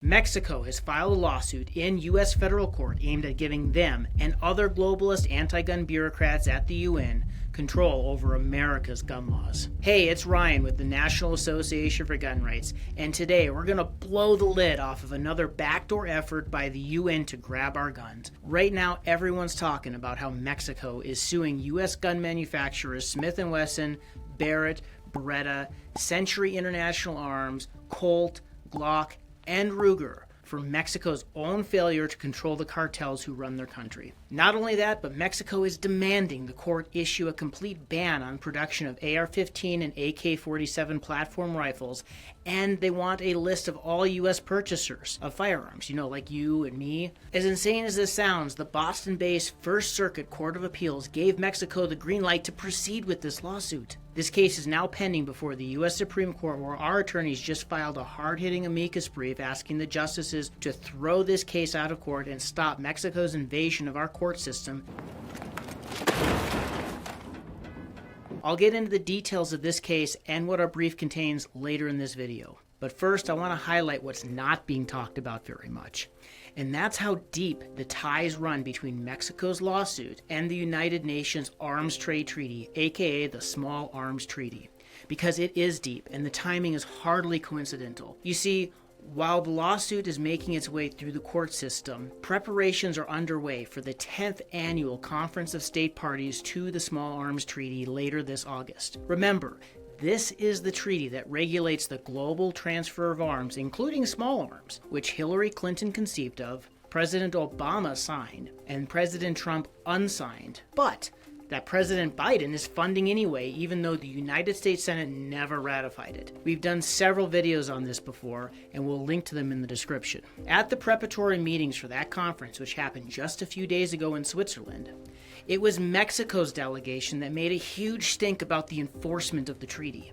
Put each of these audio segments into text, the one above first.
Mexico has filed a lawsuit in U.S. federal court aimed at giving them and other globalist anti-gun bureaucrats at the UN control over America's gun laws. Hey, it's Ryan with the National Association for Gun Rights, and today we're going to blow the lid off of another backdoor effort by the UN to grab our guns. Right now, everyone's talking about how Mexico is suing U.S. gun manufacturers Smith & Wesson, Barrett, Beretta, Century International Arms, Colt, Glock, and Ruger for Mexico's own failure to control the cartels who run their country. Not only that, but Mexico is demanding the court issue a complete ban on production of AR-15 and AK-47 platform rifles, and they want a list of all U.S. purchasers of firearms, like you and me. As insane as this sounds, the Boston-based First Circuit Court of Appeals gave Mexico the green light to proceed with this lawsuit. This case is now pending before the U.S. Supreme Court, where our attorneys just filed a hard-hitting amicus brief asking the justices to throw this case out of court and stop Mexico's invasion of our court system. I'll get into the details of this case and what our brief contains later in this video. But first, I want to highlight what's not being talked about very much. And that's how deep the ties run between Mexico's lawsuit and the United Nations Arms Trade Treaty, aka the Small Arms Treaty. Because it is deep, and the timing is hardly coincidental. You see, while the lawsuit is making its way through the court system, preparations are underway for the 10th annual Conference of State Parties to the Small Arms Treaty later this August. Remember, this is the treaty that regulates the global transfer of arms, including small arms, which Hillary Clinton conceived of, President Obama signed, and President Trump unsigned, but that President Biden is funding anyway, even though the United States Senate never ratified it. We've done several videos on this before, and we'll link to them in the description. At the preparatory meetings for that conference, which happened just a few days ago in Switzerland, it was Mexico's delegation that made a huge stink about the enforcement of the treaty.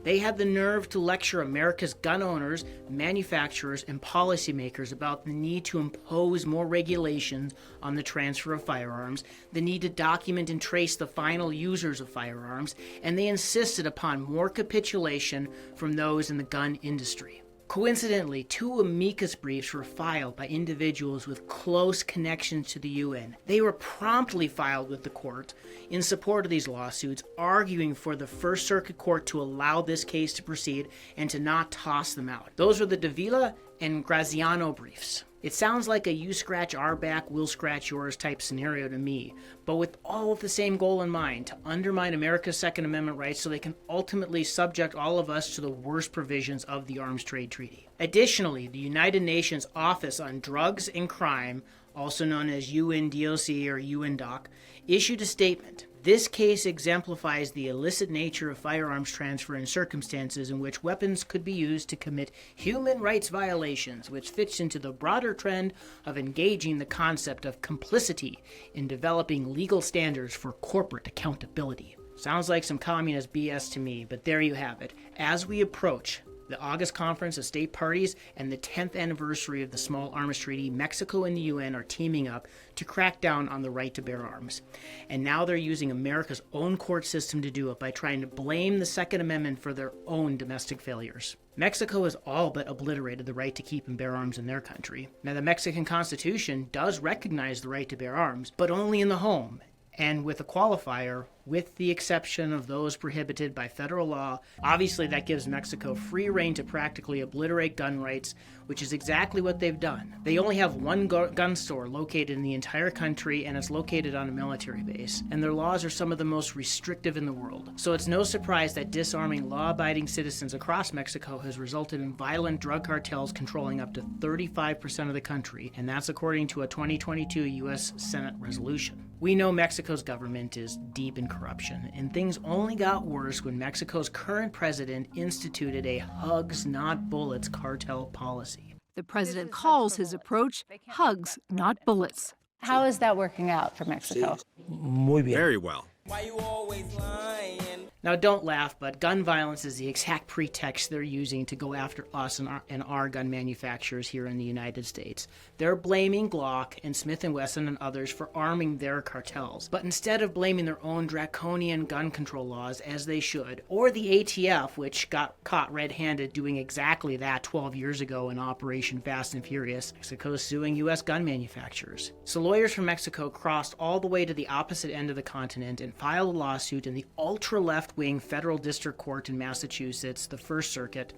They had the nerve to lecture America's gun owners, manufacturers, and policymakers about the need to impose more regulations on the transfer of firearms, the need to document and trace the final users of firearms, and they insisted upon more capitulation from those in the gun industry. Coincidentally, 2 amicus briefs were filed by individuals with close connections to the UN. They were promptly filed with the court in support of these lawsuits, arguing for the First Circuit Court to allow this case to proceed and to not toss them out. Those were the Davila and Graziano briefs. It sounds like a you scratch our back, we'll scratch yours type scenario to me, but with all of the same goal in mind, to undermine America's Second Amendment rights so they can ultimately subject all of us to the worst provisions of the Arms Trade Treaty. Additionally, the United Nations Office on Drugs and Crime, also known as UNDOC or UNDOC, issued a statement. This case exemplifies the illicit nature of firearms transfer in circumstances in which weapons could be used to commit human rights violations, which fits into the broader trend of engaging the concept of complicity in developing legal standards for corporate accountability. Sounds like some communist BS to me, but there you have it. As we approach the August Conference of State Parties and the 10th anniversary of the Small Arms Treaty, Mexico and the UN are teaming up to crack down on the right to bear arms. And now they're using America's own court system to do it by trying to blame the Second Amendment for their own domestic failures. Mexico has all but obliterated the right to keep and bear arms in their country. Now, the Mexican Constitution does recognize the right to bear arms, but only in the home, and with a qualifier, with the exception of those prohibited by federal law. Obviously, that gives Mexico free rein to practically obliterate gun rights, which is exactly what they've done. They only have one gun store located in the entire country, and it's located on a military base, and their laws are some of the most restrictive in the world. So it's no surprise that disarming law-abiding citizens across Mexico has resulted in violent drug cartels controlling up to 35% of the country, and that's according to a 2022 U.S. Senate resolution. We know Mexico's government is deep in corruption, and things only got worse when Mexico's current president instituted a hugs, not bullets cartel policy. The president calls his approach hugs, not bullets. How is that working out for Mexico? Muy bien. Very well. Why you always lying? Now, don't laugh, but gun violence is the exact pretext they're using to go after us and our gun manufacturers here in the United States. They're blaming Glock and Smith & Wesson and others for arming their cartels. But instead of blaming their own draconian gun control laws, as they should, or the ATF, which got caught red-handed doing exactly that 12 years ago in Operation Fast and Furious, Mexico's suing U.S. gun manufacturers. So lawyers from Mexico crossed all the way to the opposite end of the continent and filed a lawsuit in the ultra-left wing federal district court in Massachusetts, the First Circuit,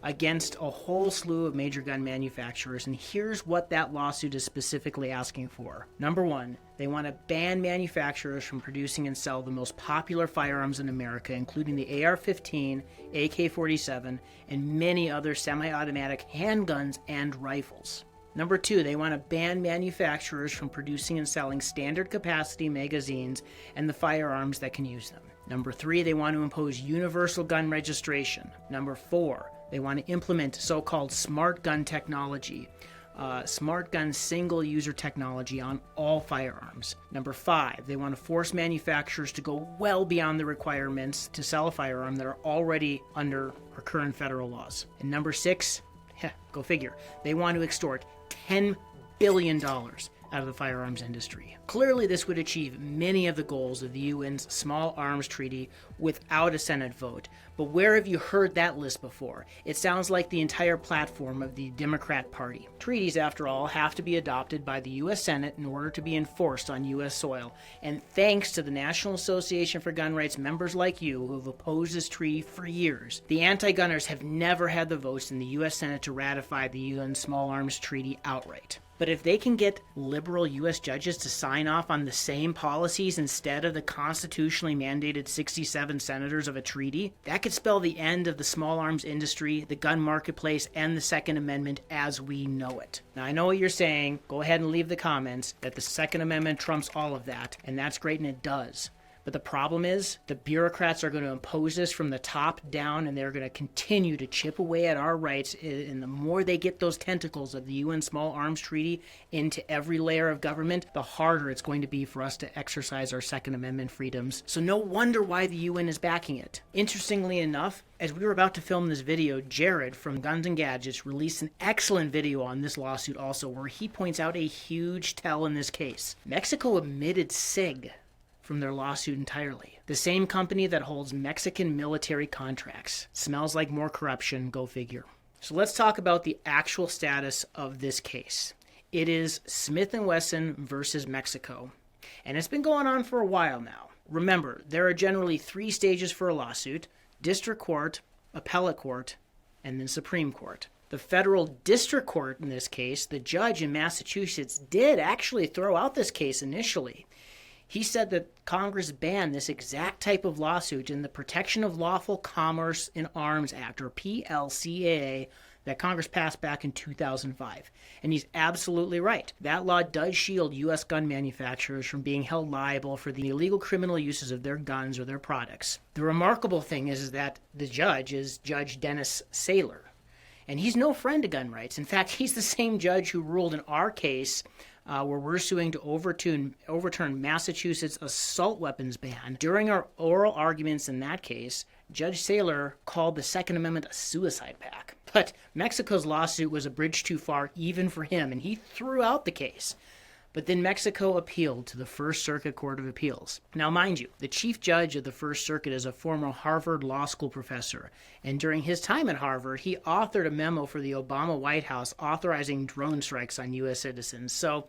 against a whole slew of major gun manufacturers. And here's what that lawsuit is specifically asking for. Number one, they want to ban manufacturers from producing and sell the most popular firearms in America, including the AR-15, AK-47, and many other semi-automatic handguns and rifles. Number two, they want to ban manufacturers from producing and selling standard capacity magazines and the firearms that can use them. Number three, they want to impose universal gun registration. Number four, they want to implement so-called smart gun technology, smart gun single-user technology on all firearms. Number five, they want to force manufacturers to go well beyond the requirements to sell a firearm that are already under our current federal laws. And number six, go figure, they want to extort $10 billion out of the firearms industry. Clearly, this would achieve many of the goals of the UN's Small Arms Treaty without a Senate vote. But where have you heard that list before? It sounds like the entire platform of the Democrat Party. Treaties, after all, have to be adopted by the U.S. Senate in order to be enforced on U.S. soil. And thanks to the National Association for Gun Rights members like you who have opposed this treaty for years, the anti-gunners have never had the votes in the U.S. Senate to ratify the UN Small Arms Treaty outright. But if they can get liberal U.S. judges to sign off on the same policies instead of the constitutionally mandated 67 senators of a treaty, that could spell the end of the small arms industry, the gun marketplace, and the Second Amendment as we know it. Now, I know what you're saying. Go ahead and leave the comments that the Second Amendment trumps all of that, and that's great, and it does. But the problem is the bureaucrats are going to impose this from the top down, and they're going to continue to chip away at our rights. And the more they get those tentacles of the UN Small Arms Treaty into every layer of government, the harder it's going to be for us to exercise our Second Amendment freedoms. So no wonder why the UN is backing it. Interestingly enough, as we were about to film this video, Jared from Guns and Gadgets released an excellent video on this lawsuit also, where he points out a huge tell in this case. Mexico omitted SIG from their lawsuit entirely. The same company that holds Mexican military contracts. Smells like more corruption, go figure. So let's talk about the actual status of this case. It is Smith & Wesson versus Mexico, and it's been going on for a while now. Remember, there are generally 3 stages for a lawsuit: district court, appellate court, and then Supreme Court. The federal district court in this case, the judge in Massachusetts, did actually throw out this case initially. He said that Congress banned this exact type of lawsuit in the Protection of Lawful Commerce in Arms Act, or PLCAA, that Congress passed back in 2005. And he's absolutely right. That law does shield U.S. gun manufacturers from being held liable for the illegal criminal uses of their guns or their products. The remarkable thing is that the judge is Judge Dennis Saylor. And he's no friend to gun rights. In fact, he's the same judge who ruled in our case where we're suing to overturn Massachusetts' assault weapons ban. During our oral arguments in that case, Judge Saylor called the Second Amendment a suicide pact. But Mexico's lawsuit was a bridge too far even for him, and he threw out the case. But then Mexico appealed to the First Circuit Court of Appeals. Now, mind you, the chief judge of the First Circuit is a former Harvard Law School professor, and during his time at Harvard, he authored a memo for the Obama White House authorizing drone strikes on U.S. citizens. So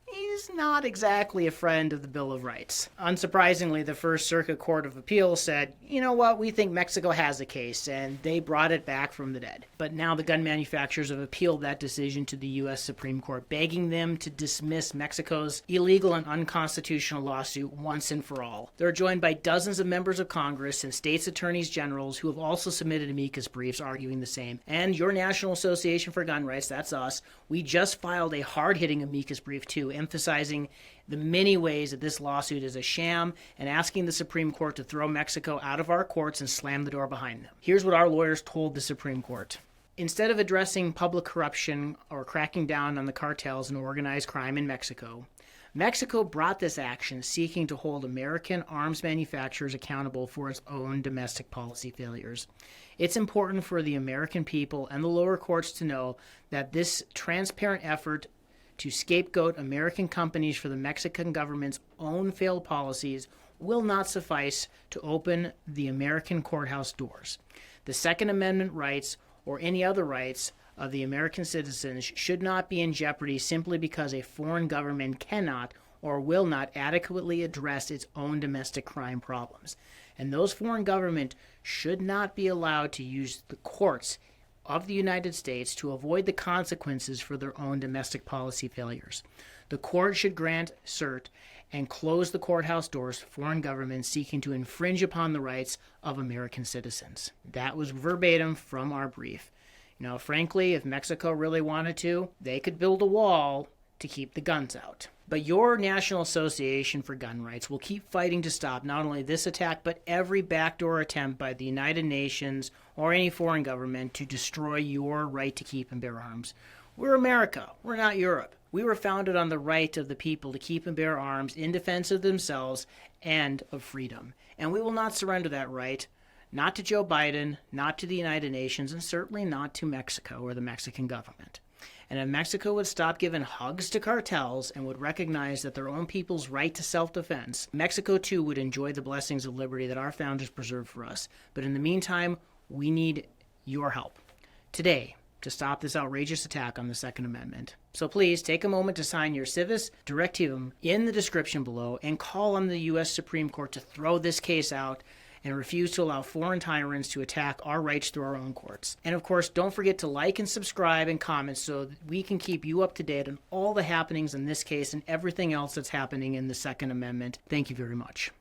he's not exactly a friend of the Bill of Rights. Unsurprisingly, the First Circuit Court of Appeals said, you know what, we think Mexico has a case, and they brought it back from the dead. But now the gun manufacturers have appealed that decision to the U.S. Supreme Court, begging them to dismiss Mexico's illegal and unconstitutional lawsuit once and for all. They're joined by dozens of members of Congress and states' attorneys generals who have also submitted amicus briefs arguing the same. And your National Association for Gun Rights, that's us, we just filed a hard-hitting amicus brief too, emphasizing the many ways that this lawsuit is a sham and asking the Supreme Court to throw Mexico out of our courts and slam the door behind them. Here's what our lawyers told the Supreme Court. Instead of addressing public corruption or cracking down on the cartels and organized crime in Mexico, Mexico brought this action seeking to hold American arms manufacturers accountable for its own domestic policy failures. It's important for the American people and the lower courts to know that this transparent effort to scapegoat American companies for the Mexican government's own failed policies will not suffice to open the American courthouse doors. The Second Amendment rights or any other rights of the American citizens should not be in jeopardy simply because a foreign government cannot or will not adequately address its own domestic crime problems. And those foreign governments should not be allowed to use the courts of the United States to avoid the consequences for their own domestic policy failures. The court should grant cert and close the courthouse doors to foreign governments seeking to infringe upon the rights of American citizens. That was verbatim from our brief. Frankly, if Mexico really wanted to, they could build a wall to keep the guns out. But your National Association for Gun Rights will keep fighting to stop not only this attack, but every backdoor attempt by the United Nations or any foreign government to destroy your right to keep and bear arms. We're America. We're not Europe. We were founded on the right of the people to keep and bear arms in defense of themselves and of freedom. And we will not surrender that right, not to Joe Biden, not to the United Nations, and certainly not to Mexico or the Mexican government. And if Mexico would stop giving hugs to cartels and would recognize that their own people's right to self-defense, Mexico too would enjoy the blessings of liberty that our founders preserved for us. But in the meantime, we need your help today to stop this outrageous attack on the Second Amendment. So please take a moment to sign your civis directivum in the description below and call on the U.S. Supreme Court to throw this case out and refuse to allow foreign tyrants to attack our rights through our own courts. And of course, don't forget to like and subscribe and comment so that we can keep you up to date on all the happenings in this case and everything else that's happening in the Second Amendment. Thank you very much.